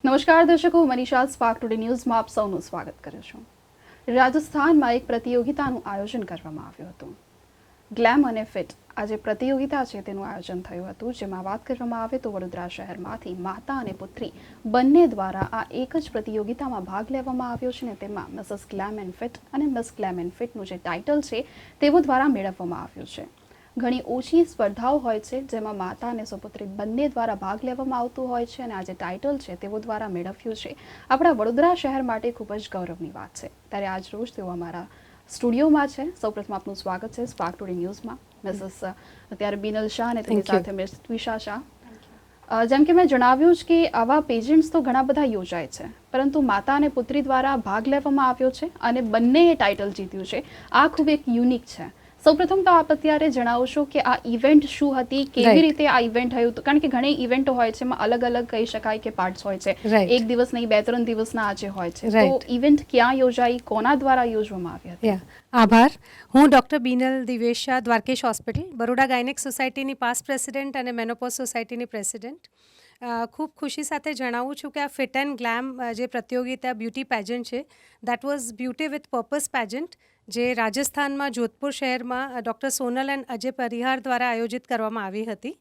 નમસ્કાર દર્શકો, Manisha spark today ન્યૂઝમાં આપ સૌનું સ્વાગત કરું છું. રાજસ્થાનમાં એક પ્રતિયોગિતાનું આયોજન કરવામાં આવ્યું હતું. ગ્લેમ અને ફિટ આ જે પ્રતિયોગિતા છે તેનું આયોજન થયું હતું, જેમાં વાત કરવામાં આવે તો વડોદરા શહેરમાંથી માતા અને પુત્રી બંને દ્વારા આ એક જ પ્રતિયોગિતામાં ભાગ લેવામાં આવ્યો છે ને તેમાં મિસિસ ગ્લેમ એન્ડ ફિટ અને મિસ ગ્લેમ એન્ડ ફિટનું જે ટાઇટલ છે તેઓ દ્વારા મેળવવામાં આવ્યું છે. ઘણી ઓછી સ્પર્ધાઓ હોય છે જેમાં માતા અને સુપુત્રી બંને દ્વારા ભાગ લેવામાં આવતું હોય છે અને આ જે ટાઇટલ છે તેઓ દ્વારા મેળવ્યું છે આપણા વડોદરા શહેર માટે ખૂબ જ ગૌરવની વાત છે. ત્યારે આજ રોજ તેઓ અમારા સ્ટુડિયોમાં છે. સૌપ્રથમ આપનું સ્વાગત છે સ્પાર્ક ટુડે ન્યૂઝમાં. મિસિસ અત્યારે બિનલ શાહ અને તેની સાથે મિસ ત્વિષા શાહ. જેમ કે મેં જણાવ્યું છે કે આવા પેજન્ટ્સ તો ઘણા બધા યોજાય છે, પરંતુ માતા અને પુત્રી દ્વારા ભાગ લેવામાં આવ્યો છે અને બંનેએ ટાઇટલ જીત્યું છે. આ ખૂબ એક યુનિક છે. સૌપ્રથમ તો આપ અત્યારે જણાવશો કે આ ઇવેન્ટ શું હતી, કેવી રીતે આ ઇવેન્ટ થયું હતું, કારણ કે ઘણી ઇવેન્ટો હોય છે એમાં અલગ અલગ કહી શકાય કે પાર્ટ્સ હોય છે, એક દિવસ નહીં 2-3 દિવસના આજે હોય છે. તો ઇવેન્ટ ક્યાં યોજાઈ, કોના દ્વારા યોજવામાં આવી હતી? આભાર. હું doctor Binal Divesh Shah, Dwarkesh hospital, Baroda gynaec સોસાયટીની પાસ્ટ પ્રેસિડેન્ટ અને મેનોપોઝ સોસાયટીની પ્રેસિડેન્ટ. ખૂબ ખુશી સાથે જણાવું છું કે આ ફિટ એન્ડ ગ્લેમ જે પ્રતિયોગિતા બ્યુટી પેજન્ટ છે, that was beauty with purpose પેજન્ટ, જે રાજસ્થાનમાં જોધપુર શહેરમાં ડૉક્ટર સોનલ એન્ડ અજય પરિહાર દ્વારા આયોજિત કરવામાં આવી હતી.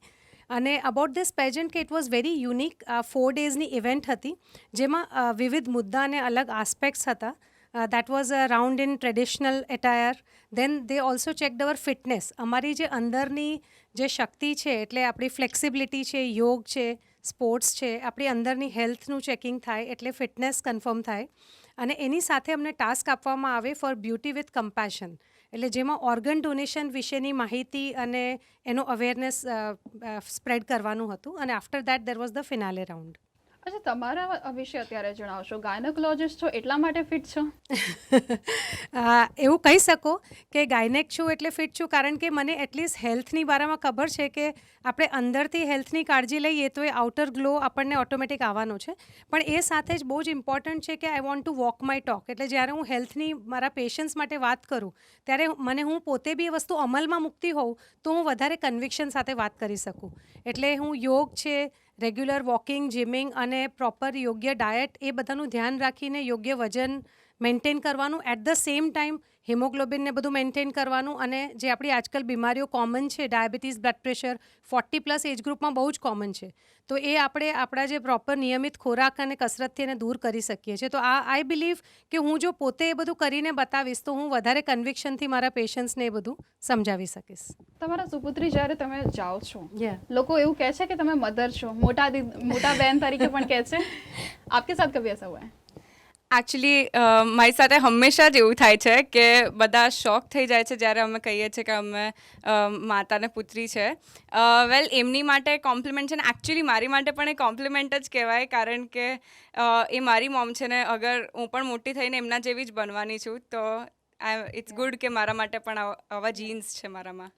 અને અબાઉટ ધીસ પેજન્ટ કે ઇટ વોઝ વેરી યુનિક. 4 ડેઝની ઇવેન્ટ હતી જેમાં વિવિધ મુદ્દા અને અલગ આસ્પેક્ટ્સ હતા. That was a round in traditional attire. Then they also checked our fitness. અમારી જે અંદરની જે શક્તિ છે, એટલે આપણી ફ્લેક્સિબિલિટી છે, યોગ છે, સ્પોર્ટ્સ છે, આપણી અંદરની હેલ્થનું ચેકિંગ થાય, એટલે ફિટનેસ કન્ફર્મ થાય. અને એની સાથે અમને ટાસ્ક આપવામાં આવે ફોર બ્યુટી વિથ કમ્પેશન, એટલે જેમાં ઓર્ગન ડોનેશન વિશેની માહિતી અને એનો અવેરનેસ સ્પ્રેડ કરવાનું હતું. અને after that there was the finale round. અચ્છા, તમારા વિશે અત્યારે જણાવશો. ગાયનેકોલોજિસ્ટ છો એટલા માટે ફિટ છો? એવું કહી શકો કે ગાયનેક છું એટલે ફિટ છું, કારણ કે મને એટલીસ્ટ હેલ્થની બારામાં ખબર છે કે આપણે અંદરથી હેલ્થની કાળજી લઈએ તો એ આઉટર ગ્લો આપણને ઓટોમેટિક આવવાનો છે. પણ એ સાથે જ બહુ જ ઇમ્પોર્ટન્ટ છે કે I want to walk my talk. એટલે જ્યારે હું હેલ્થની મારા પેશન્ટ્સ માટે વાત કરું ત્યારે હું પોતે બી એ વસ્તુ અમલમાં મૂકતી હોઉં તો હું વધારે કન્વિક્શન સાથે વાત કરી શકું. એટલે હું યોગ છે, રેગ્યુલર વોકિંગ, જિમિંગ અને પ્રોપર યોગ્ય ડાયટ, એ બધાનું ધ્યાન રાખીને યોગ્ય વજન મેન્ટેન કરવાનું, એટ ધ સેમ ટાઈમ હિમોગ્લોબિનને બધું મેન્ટેન કરવાનું. અને જે આપણી આજકાલ બીમારીઓ કોમન છે, ડાયાબિટીસ, બ્લડ પ્રેશર, 40+ એજ ગ્રુપમાં બહુ જ કોમન છે, તો એ આપણે આપણા જે પ્રોપર નિયમિત ખોરાક અને કસરતથી એને દૂર કરી શકીએ છીએ. તો આઈ બિલીવ કે હું જો પોતે એ બધું કરીને બતાવીશ તો હું વધારે કન્વિક્શનથી મારા પેશન્ટ્સને એ બધું સમજાવી શકીશ. તમારા સુપુત્રી જ્યારે તમે જાઓ છો, લોકો એવું કહે છે કે તમે મધર છો, મોટા બહેન તરીકે પણ કહે છે. આપકે સાથ કભી એસા હુઆ હૈ? એકચ્યુઅલી મારી સાથે હંમેશા જ એવું થાય છે કે બધા શોક થઈ જાય છે જ્યારે અમે કહીએ છીએ કે અમે માતા અને પુત્રી છે. વેલ, એમની માટે કોમ્પ્લિમેન્ટ છે ને એકચ્યુઅલી મારી માટે પણ એ કોમ્પ્લિમેન્ટ જ કહેવાય, કારણ કે એ મારી મોમ છે ને અગર હું પણ મોટી થઈને એમના જેવી જ બનવાની છું, તો ઇટ્સ ગુડ કે મારા માટે પણ આવા જીન્સ છે મારામાં.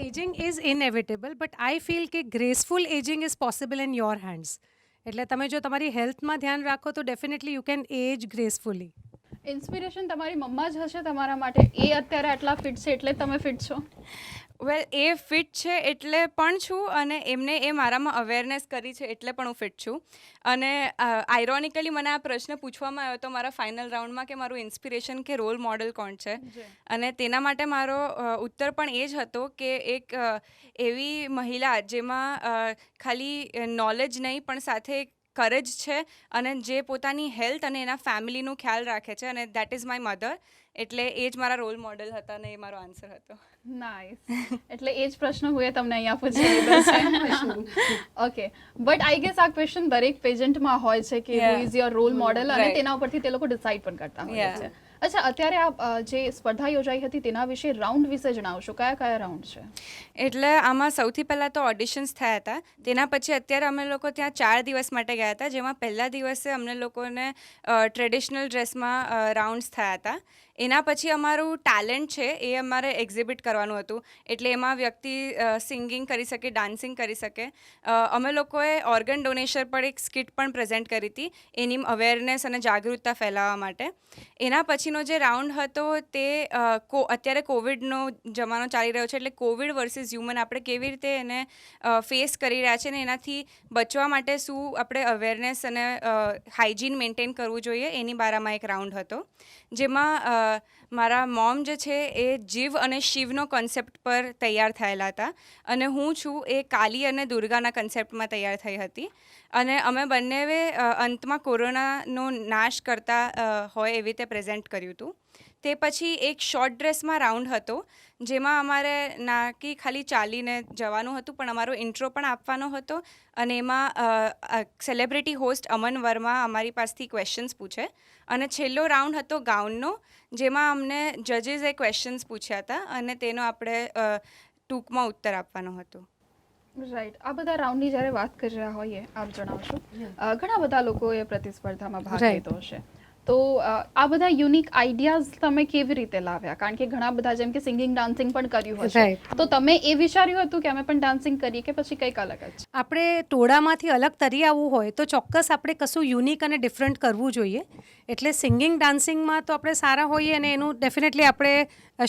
Ageing is inevitable, but I feel કે graceful ageing is possible in your hands. એટલે તમે જો તમારી હેલ્થમાં ધ્યાન રાખો તો definitely you can age gracefully. Inspiration તમારી મમ્મા જ હશે તમારા માટે. એ અત્યારે આટલા ફિટ છે એટલે તમે ફિટ છો? વેલ, એ ફિટ છે એટલે પણ છું, અને એમને એ મારામાં અવેરનેસ કરી છે એટલે પણ હું ફિટ છું. અને આઇરોનિકલી મને આ પ્રશ્ન પૂછવામાં આવ્યો હતો મારા ફાઇનલ રાઉન્ડમાં કે મારું ઇન્સ્પિરેશન કે રોલ મોડલ કોણ છે, અને તેના માટે મારો ઉત્તર પણ એ જ હતો કે એક એવી મહિલા જેમાં ખાલી નોલેજ નહીં પણ સાથે કરેજ છે, અને જે પોતાની હેલ્થ અને એના ફેમિલીનું ખ્યાલ રાખે છે, અને દેટ ઇઝ માય મધર. એટલે એ જ મારા રોલ મોડલ હતા અને એ મારો આન્સર હતો. નાઇસ. એટલે એ જ પ્રશ્ન હું તમને અહીંયા પૂછી લીધો છે. ઓકે, બટ આઈ ગેસ આ ક્વેશ્ચન દરેક પેજન્ટમાં હોય છે કે who is your role model, અને તેના ઉપરથી તે લોકો ડિસાઇડ પણ કરતા હોય છે. અચ્છા, અત્યારે આ જે સ્પર્ધા યોજાઈ હતી તેના વિશે, રાઉન્ડ વિશે જણાવશો. કયા કયા રાઉન્ડ છે? એટલે આમાં સૌથી પહેલાં તો ઓડિશન્સ થયા હતા. તેના પછી અત્યારે અમે લોકો ત્યાં 4 દિવસ માટે ગયા હતા, જેમાં પહેલા દિવસે અમને લોકોને ટ્રેડિશનલ ડ્રેસમાં રાઉન્ડ્સ થયા હતા. એના પછી અમારું ટેલેન્ટ છે એ અમારે એક્ઝિબિટ કરવાનું હતું. એટલે એમાં વ્યક્તિ સિંગિંગ કરી શકે, ડાન્સિંગ કરી શકે. અમે લોકોએ ઓર્ગન ડોનેશન પર એક સ્કિટ પણ પ્રેઝન્ટ કરી હતી, એની અવેરનેસ અને જાગૃતતા ફેલાવવા માટે. એના પછીનો જે રાઉન્ડ હતો તે અત્યારે કોવિડનો જમાનો ચાલી રહ્યો છે, એટલે કોવિડ વર્સિસ હ્યુમન આપણે કેવી રીતે એને ફેસ કરી રહ્યા છે ને એનાથી બચવા માટે શું આપણે અવેરનેસ અને હાઇજીન મેન્ટેન કરવું જોઈએ એની બારામાં એક રાઉન્ડ હતો, જેમાં મારા મોમ જે છે એ જીવ અને શિવનો કોન્સેપ્ટ પર તૈયાર થયેલા હતા અને હું છું એ કાલી અને દુર્ગાના કન્સેપ્ટમાં તૈયાર થઈ હતી. અને અમે બંનેવે અંતમાં કોરોનાનો નાશ કરતા હોય એવી રીતે પ્રેઝન્ટ કર્યું હતું. તે પછી એક શોર્ટ ડ્રેસમાં રાઉન્ડ હતો, જેમાં અમારે ના કે ખાલી ચાલીને જવાનું હતું પણ અમારો ઇન્ટ્રો પણ આપવાનો હતો. અને એમાં સેલિબ્રિટી હોસ્ટ અમન વર્મા અમારી પાસેથી ક્વેશ્ચન્સ પૂછે. અને છેલ્લો રાઉન્ડ હતો ગાઉનનો, જેમાં અમને જજીસે ક્વેશ્ચન્સ પૂછ્યા હતા અને તેનો આપણે ટૂંકમાં ઉત્તર આપવાનો હતો. રાઈટ. આ બધા રાઉન્ડની જ્યારે વાત કરી રહ્યા હોઈએ, આપ જણાવશો, ઘણા બધા લોકોએ પ્રતિસ્પર્ધામાં ભાગ લીધો હશે, તો આ બધા યુનિક આઈડિયાઝ તમે કેવી રીતે લાવ્યા? કારણ કે ઘણા બધા જેમ કે સિંગિંગ ડાન્સિંગ પણ કર્યું હશે, તો તમે એ વિચાર્યું હતું કે અમે પણ ડાન્સિંગ કરીએ કે પછી કંઈક અલગ જ? આપણે ટોળામાંથી અલગ તરી આવવું હોય તો ચોક્કસ આપણે કશું યુનિક અને ડિફરન્ટ કરવું જોઈએ. એટલે સિંગિંગ ડાન્સિંગમાં તો આપણે સારા હોઈએ અને એનું ડેફિનેટલી આપણે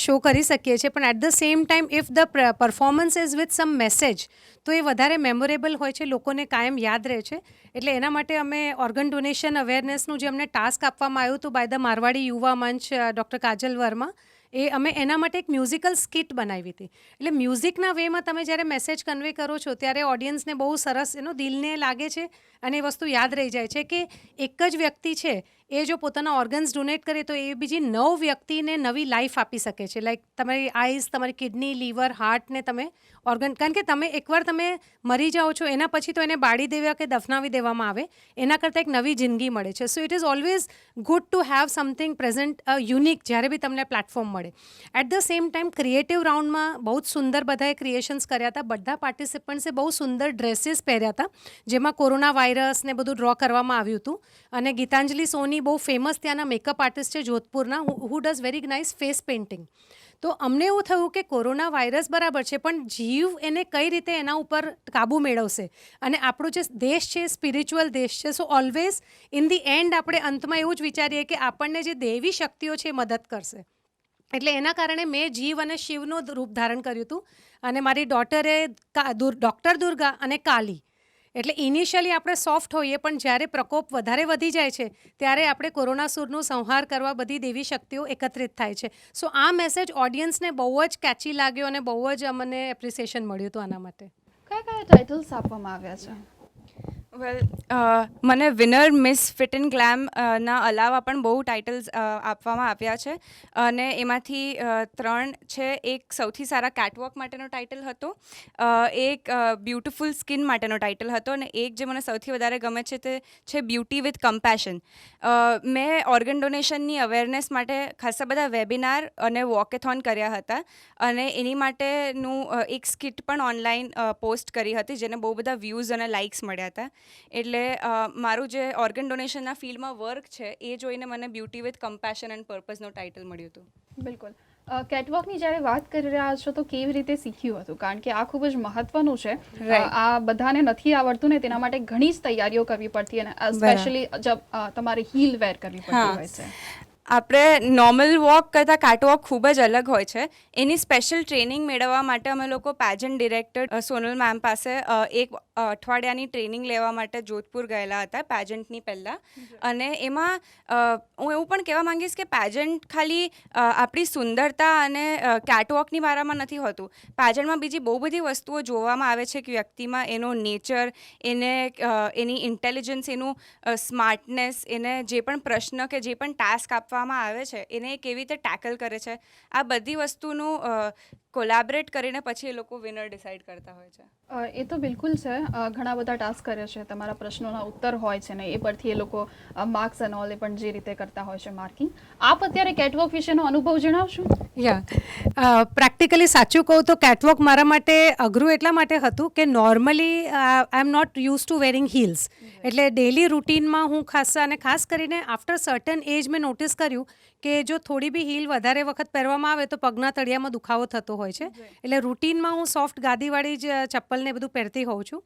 શો કરી શકીએ છીએ, પણ at the same time if the performance is with some message તો એ વધારે મેમોરેબલ હોય છે, લોકોને કાયમ યાદ રહે છે. એટલે એના માટે અમે ઓર્ગન ડોનેશન અવેરનેસનું જે અમને ટાસ્ક આપવામાં આવ્યું હતું બાય ધ મારવાડી યુવા મંચ ડૉક્ટર કાજલ વર્મા, એ અમે એના માટે એક મ્યુઝિકલ સ્કિટ બનાવી હતી. એટલે મ્યુઝિકના વેમાં તમે જ્યારે મેસેજ કન્વે કરો છો ત્યારે ઓડિયન્સને બહુ સરસ એનો દિલને લાગે છે અને એ વસ્તુ યાદ રહી જાય છે કે એક જ વ્યક્તિ છે એ જો પોતાના ઓર્ગન્સ ડોનેટ કરે તો એ બીજી 9 વ્યક્તિને નવી લાઈફ આપી શકે છે. લાઈક તમારી આઈઝ, તમારી કિડની, લીવર, હાર્ટને તમે ઓર્ગન, કારણ કે તમે એકવાર તમે મરી જાઓ છો એના પછી તો એને બાળી દેવા કે દફનાવી દેવામાં આવે, એના કરતાં એક નવી જિંદગી મળે છે. So it is always good to have something present unique જ્યારે બી તમને પ્લેટફોર્મ મળે. At the same time creative રાઉન્ડમાં બહુ જ સુંદર બધાએ ક્રિએશન્સ કર્યા હતા. બધા પાર્ટિસિપન્ટ્સે બહુ સુંદર ડ્રેસીસ પહેર્યા હતા, જેમાં કોરોના વાયરસ ને બધું ડ્રો કરવામાં આવ્યું હતું. અને ગીતાંજલિ સોની બહુ ફેમસ ત્યાંના મેકઅપ આર્ટિસ્ટ છે જોધપુરના, who does very nice face painting. તો અમને એવું થયું કે કોરોના વાયરસ બરાબર છે, પણ જીવ એને કઈ રીતે એના ઉપર કાબૂ મેળવશે. અને આપણો જે દેશ છે સ્પિરિચ્યુઅલ દેશ છે, સો ઓલવેઝ ઇન ધી એન્ડ આપણે અંતમાં એવું જ વિચારીએ કે આપણને જે દેવી શક્તિઓ છે એ મદદ કરશે. એટલે એના કારણે મેં જીવ અને શિવનું રૂપ ધારણ કર્યું હતું અને મારી ડોટરે ડૉક્ટર દુર્ગા અને કાલી. એટલે ઇનિશિયલી આપણે સોફ્ટ હોઈએ, પણ જ્યારે પ્રકોપ વધારે વધી જાય છે ત્યારે આપણે કોરોનાસુરનું સંહાર કરવા બધી દેવી શક્તિઓ એકત્રિત થાય છે. સો આ મેસેજ ઓડિયન્સને બહુ જ કેચી લાગ્યો અને બહુ જ અમને એપ્રિસિએશન મળ્યું હતું આના માટે. કયા કયા ટાઇટલ્સ આપવામાં આવ્યા છે? વેલ, મને winner, miss fit and glam ના અલાવા પણ બહુ ટાઇટલ્સ આપવામાં આવ્યા છે અને એમાંથી 3 છે. એક સૌથી સારા કેટવોક માટેનો ટાઇટલ હતો, એક બ્યુટિફુલ સ્કિન માટેનો ટાઇટલ હતો અને એક જે મને સૌથી વધારે ગમે છે તે છે બ્યુટી વિથ કમ્પેશન. મેં ઓર્ગન ડોનેશનની અવેરનેસ માટે ખાસા બધા વેબિનાર અને વોકેથોન કર્યા હતા અને એની માટેનું એક સ્કિટ પણ ઓનલાઈન પોસ્ટ કરી હતી, જેને બહુ બધા વ્યૂઝ અને લાઇક્સ મળ્યા હતા. એટલે મારું જે ઓર્ગન ડોનેશનના ફિલ્ડમાં વર્ક છે એ જોઈને મને બ્યુટી વિથ કમ્પેશન એન્ડ પર્પઝનું ટાઇટલ મળ્યું હતું. બિલકુલ. કેટવોકની જ્યારે વાત કરી રહ્યા છો તો કેવી રીતે શીખ્યું હતું? કારણ કે આ ખૂબ જ મહત્વનું છે. આ બધાને નથી આવડતું ને તેના માટે ઘણી જ તૈયારીઓ કરવી પડતી અને સ્પેશિયલી તમારે હીલ વેર કરવી પડતી હોય છે. આપણે નોર્મલ વોક કરતાં કેટવોક ખૂબ જ અલગ હોય છે. એની સ્પેશિયલ ટ્રેનિંગ મેળવવા માટે અમે લોકો પેજન્ટ ડિરેક્ટર સોનલ મેમ પાસે એક અઠવાડિયાની ટ્રેનિંગ લેવા માટે જોધપુર ગયેલા હતા પેજન્ટની પહેલાં. અને એમાં હું એવું પણ કહેવા માંગીશ કે પેજન્ટ ખાલી આપણી સુંદરતા અને કેટવોકની બારામાં નથી હોતું. પેજન્ટમાં બીજી બહુ બધી વસ્તુઓ જોવામાં આવે છે કે વ્યક્તિમાં એનો નેચર, એને એની ઇન્ટેલિજન્સ, એનું સ્માર્ટનેસ, એને જે પણ પ્રશ્ન કે જે પણ ટાસ્ક આપવામાં આવે છે એને કેવી રીતે ટેકલ કરે છે, આ બધી વસ્તુનું કોલેબરેટ કરીને પછી એ લોકો વિનર ડિસાઇડ કરતા હોય છે. એ તો બિલકુલ છે. ઘણા બધા ટાસ્ક કરે છે, તમારા પ્રશ્નોના ઉત્તર હોય છે ને એ પરથી એ લોકો માર્ક્સ અને ઓલ એ પણ જે રીતે કરતા હોય છે માર્કિંગ. આપ અત્યારે કેટવોક વિશેનો અનુભવ જણાવશો? પ્રેક્ટિકલી સાચું કહું તો કેટવોક મારા માટે અઘરું એટલા માટે હતું કે normally I am not use to wearing heels. એટલે ડેલી રૂટીનમાં હું ખાસ કરીને આફ્ટર સર્ટન એજ મેં નોટિસ કર્યું કે જો થોડી બી હીલ વધારે વખત પહેરવામાં આવે તો પગના તળિયામાં દુખાવો થતો હોય છે. એટલે રૂટીનમાં હું સોફ્ટ ગાદીવાળી જ ચપ્પલને બધું પહેરતી હોઉં છું.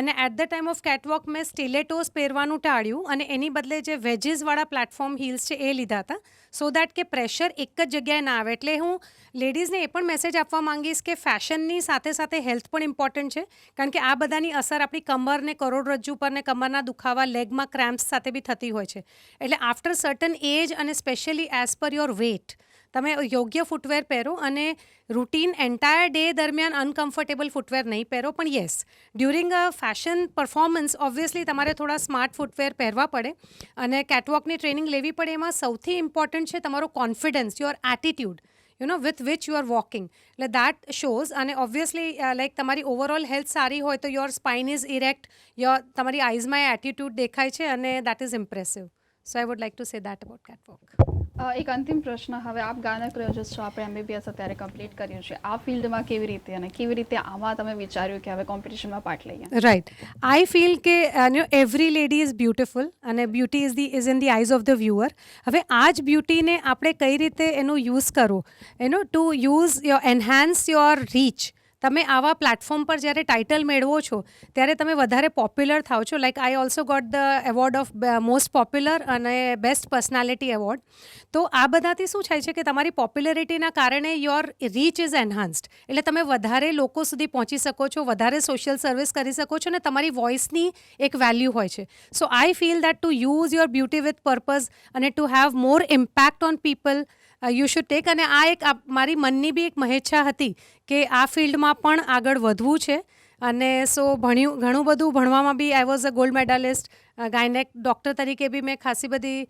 અને at the time of catwalk મેં સ્ટિલેટોસ પહેરવાનું ટાળ્યું અને એની બદલે જે વેજીસવાળા પ્લેટફોર્મ હીલ્સ છે એ લીધા હતા, સો દેટ કે પ્રેશર એક જ જગ્યાએ ના આવે. એટલે હું લેડીઝને એ પણ મેસેજ આપવા માંગીશ કે ફેશનની સાથે સાથે હેલ્થ પણ ઇમ્પોર્ટન્ટ છે, કારણ કે આ બધાની અસર આપણી કમર ને કરોડરજ્જુ પર ને કમરના દુખાવા, લેગમાં ક્રેમ્પ્સ સાથે બી થતી હોય છે. એટલે આફ્ટર સર્ટન એજ અને specially as per your weight તમે યોગ્ય ફૂટવેર પહેરો અને રૂટીન એન્ટાયર ડે દરમિયાન અનકમ્ફર્ટેબલ ફૂટવેર નહીં પહેરો. પણ yes, during a fashion performance obviously તમારે થોડા સ્માર્ટ ફૂટવેર પહેરવા પડે અને કેટવોકની ટ્રેનિંગ લેવી પડે. એમાં સૌથી ઇમ્પોર્ટન્ટ છે તમારો confidence, your attitude, with which you are walking. એટલે that shows. અને ઓબ્વિયસલી લાઈક તમારી ઓવરઓલ હેલ્થ સારી હોય તો યોર સ્પાઇન ઇઝ ઇરેક્ટ, તમારી આઈઝમાં એ એટીટ્યુડ દેખાય છે અને that is impressive. So I would like to say that about catwalk. એક અંતિમ પ્રશ્ન. હવે આપ ગાયનેકોલોજિસ્ટ છો, આપણે MBBS અત્યારે કમ્પ્લીટ કર્યું છે. આ ફિલ્ડમાં કેવી રીતે અને કેવી રીતે આમાં તમે વિચાર્યું કે હવે કોમ્પિટિશનમાં પાર્ટ લઈએ? રાઈટ. આઈ ફીલ કે એવરી લેડી ઇઝ બ્યુટિફુલ અને beauty is in the eyes of the viewer. હવે આ જ બ્યુટીને આપણે કઈ રીતે એનો યુઝ કરો, to use enhance your reach. તમે આવા પ્લેટફોર્મ પર જ્યારે ટાઇટલ મેળવો છો ત્યારે તમે વધારે પોપ્યુલર થાઓ છો. Like I also got the award of most popular અને બેસ્ટ પર્સનાલિટી એવોર્ડ. તો આ બધાથી શું થાય છે કે તમારી પોપ્યુલરિટીના કારણે યોર રીચ ઇઝ એન્હાન્સ્ડ. એટલે તમે વધારે લોકો સુધી પહોંચી શકો છો, વધારે સોશિયલ સર્વિસ કરી શકો છો અને તમારી વોઇસની એક વેલ્યુ હોય છે. So I feel that to use your beauty with purpose અને to have more impact on people you should take. અને આ એક મારી મનની બી એક મહેચ્છા હતી કે આ ફિલ્ડમાં પણ આગળ વધવું છે. અને સો ઘણું બધું ભણવામાં બી I was a gold medalist. Gynaec doctor તરીકે બી મેં ખાસી બધી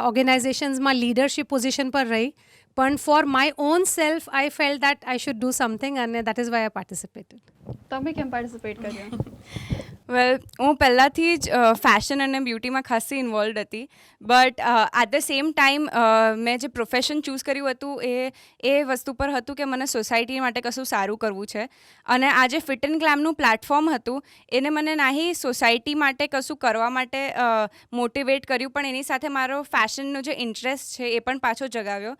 ઓર્ગેનાઇઝેશન્સમાં લીડરશિપ પોઝિશન પર રહી. પણ for my own self I felt that I should do something અને that is why I participated. તમે કેમ પાર્ટિસિપેટ કર્યું? વેલ, હું પહેલાંથી જ ફેશન અને બ્યુટીમાં ખાસી ઇન્વોલ્વ હતી. But at the same time મેં જે પ્રોફેશન ચૂઝ કર્યું હતું એ વસ્તુ પર હતું કે મને સોસાયટી માટે કશું સારું કરવું છે. અને આ જે ફિટ એન્ડ ગ્લેમનું પ્લેટફોર્મ હતું એને મને નહીં સોસાયટી માટે કશું કરવા માટે મોટિવેટ કર્યું, પણ એની સાથે મારો ફેશનનો જે ઇન્ટરેસ્ટ છે એ પણ પાછો જગાવ્યો.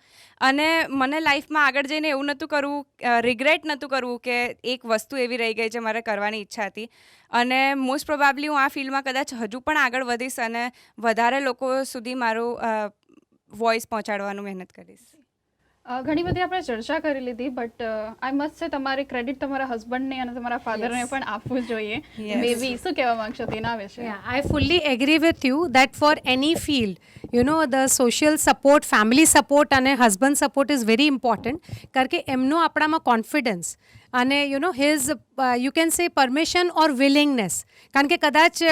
અને મને લાઈફમાં આગળ જઈને એવું નહોતું કરવું, રિગ્રેટ નહોતું કરવું કે એક વસ્તુ એવી રહી ગઈ જે મારે કરવાની ઈચ્છા હતી. અને મોસ્ટ પ્રોબેબલી હું આ ફિલ્ડમાં કદાચ હજુ પણ આગળ વધીશ અને વધારે લોકો સુધી મારું વોઇસ પહોંચાડવાનું મહેનત કરીશ. ઘણી બધી આપણે ચર્ચા કરી લીધી, બટ આઈ મસ્ટ સે તમારે ક્રેડિટ તમારા હસબન્ડને અને તમારા ફાધરને પણ આપવું જોઈએ. મેબી શું કહેવા માંગશો તેના વિશે? I fully agree with you that for any field, the social support, family support અને husband support is very important. કારણ કે એમનો આપણામાં કોન્ફિડન્સ અને his you can say permission or willingness. કારણ કે કદાચ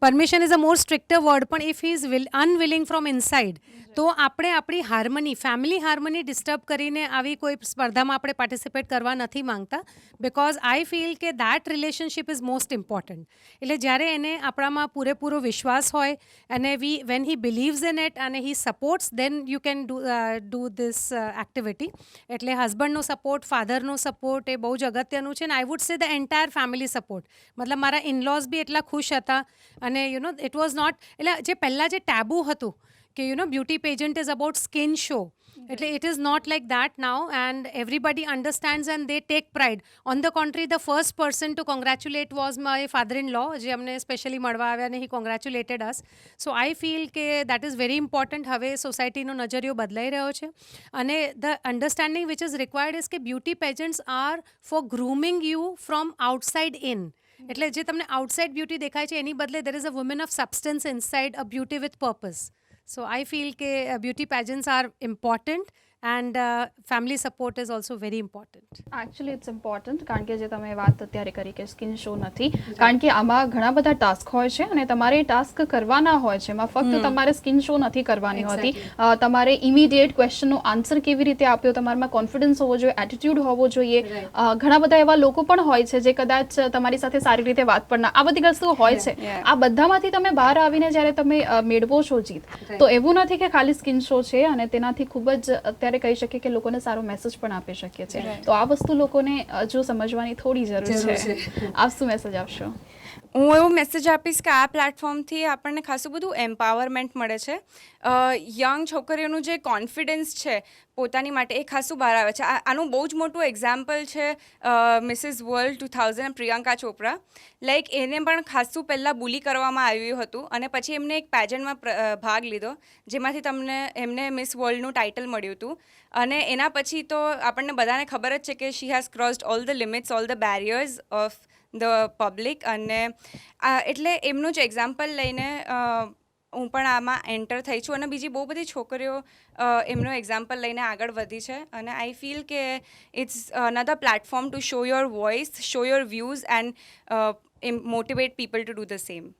permission is a more stricter word, પણ if he is unwilling from inside, તો આપણે આપણી હાર્મની, ફેમિલી હાર્મની ડિસ્ટર્બ કરીને આવી કોઈ સ્પર્ધામાં આપણે પાર્ટિસિપેટ કરવા નથી માંગતા. બિકોઝ આઈ ફીલ કે that relationship is most important. એટલે જ્યારે એને આપણામાં પૂરેપૂરો વિશ્વાસ હોય અને when he believes in it અને he supports, then you can do this activity. એટલે હસબન્ડનો સપોર્ટ, ફાધરનો સપોર્ટ એ બહુ જ અગત્યનું છે. અને I would say the entire family support. મતલબ મારા ઇનલોઝ બી એટલા ખુશ હતા. અને ઇટ વોઝ નોટ, એટલે જે પહેલાં જે ટેબુ હતું કે beauty pageant is about skin show, એટલે it is not like that now and everybody understands and they take pride. On the contrary, the first person to congratulate was my father in law, જે અમને સ્પેશિયલી મળવા આવ્યા અને he congratulated us. So I feel કે that is very important. હવે સોસાયટીનો નજરિયો બદલાઈ રહ્યો છે અને the understanding which is required is કે beauty પેજન્ટ્સ R for grooming you from outside in. એટલે જે તમને આઉટસાઇડ બ્યુટી દેખાય છે એની બદલે there is a woman of substance inside, a beauty with purpose. So I feel કે beauty pageants are important and family support is also very important. Actually it's important, કારણ કે જે તમે વાત અત્યારે કરી કે સ્કિન શો નથી, કારણ કે આમાં ઘણા બધા ટાસ્ક હોય છે અને તમારે ટાસ્ક કરવાના હોય છે. એમાં ફક્ત તમારે સ્કિન શો નથી કરવાની હોતી. તમારે ઇમિડિયેટ ક્વેશ્ચનનો આન્સર કેવી રીતે આપ્યો, તમારામાં કોન્ફિડન્સ હોવો જોઈએ, એટીટ્યુડ હોવો જોઈએ. ઘણા બધા એવા લોકો પણ હોય છે જે કદાચ તમારી સાથે સારી રીતે વાત પણ ના, આ બધી વસ્તુઓ હોય છે. આ બધામાંથી તમે બહાર આવીને જ્યારે તમે મેળવો છો જીત, તો એવું નથી કે ખાલી સ્કિન શો છે અને તેનાથી ખૂબ જ અત્યારે કહી શકીએ કે લોકોને સારો મેસેજ પણ આપી શકીએ છીએ. તો આ વસ્તુ લોકોને હજુ સમજવાની થોડી જરૂર છે. આપ શું મેસેજ આપશો? હું એવો મેસેજ આપીશ કે આ પ્લેટફોર્મથી આપણને ખાસું બધું એમ્પાવરમેન્ટ મળે છે. યંગ છોકરીઓનું જે કોન્ફિડન્સ છે પોતાની માટે એ ખાસું બહાર આવે છે. આનું બહુ જ મોટું એક્ઝામ્પલ છે Mrs World 2000 Priyanka Chopra. Like એને પણ ખાસું પહેલાં બુલી કરવામાં આવ્યું હતું અને પછી એમને એક પેજન્ટમાં ભાગ લીધો જેમાંથી એમને મિસ વર્લ્ડનું ટાઇટલ મળ્યું હતું. અને એના પછી તો આપણને બધાને ખબર જ છે કે she has crossed all the limits, all the barriers of the public. અને એટલે એમનું જ એક્ઝામ્પલ લઈને હું પણ આમાં એન્ટર થઈ છું અને બીજી બહુ બધી છોકરીઓ એમનું એક્ઝામ્પલ લઈને આગળ વધી છે. અને આઈ ફીલ કે it's another platform to show your voice, show your views and motivate people to do the same.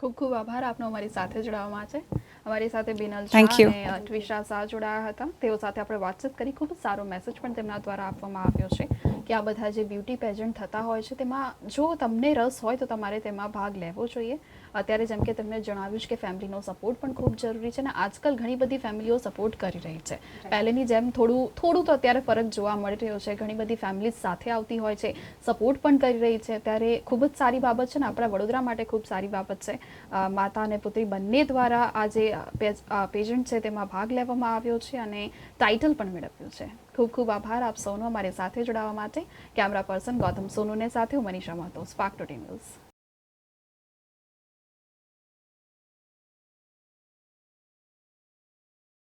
ખૂબ ખૂબ આભાર આપનો અમારી સાથે જોડાવા માટે. અમારી સાથે બિનલ Thank શાહ you. અને ટ્વિશા શાહ જોડાયા હતા. તેઓ સાથે આપણે વાતચીત કરી. ખૂબ જ સારો મેસેજ પણ તેમના દ્વારા આપવામાં આવ્યો છે કે આ બધા જે બ્યુટી પેજન્ટ થતા હોય છે તેમાં જો તમને રસ હોય તો તમારે તેમાં ભાગ લેવો જોઈએ. અત્યારે જેમ કે તમને જણાવ્યું છે કે ફેમિલીનો સપોર્ટ પણ ખૂબ જરૂરી છે અને આજકાલ ઘણી બધી ફેમિલીઓ સપોર્ટ કરી રહી છે. પહેલેની જેમ થોડું તો અત્યારે ફરક જોવા મળી રહ્યો છે. ઘણી બધી ફેમિલીઝ સાથે આવતી હોય છે, સપોર્ટ પણ કરી રહી છે. ત્યારે ખૂબ જ સારી બાબત છે ને આપણા વડોદરા માટે ખૂબ સારી બાબત છે. માતા અને પુત્રી બંને દ્વારા આ જે પેજન્ટ છે તેમાં ભાગ લેવામાં આવ્યો છે અને ટાઇટલ પણ મેળવ્યું છે. ખૂબ ખૂબ આભાર આપ સૌનો અમારી સાથે જોડાવા માટે. કેમેરા પર્સન ગૌતમ સોનુને સાથે હું Manisha Mahato, spark today news.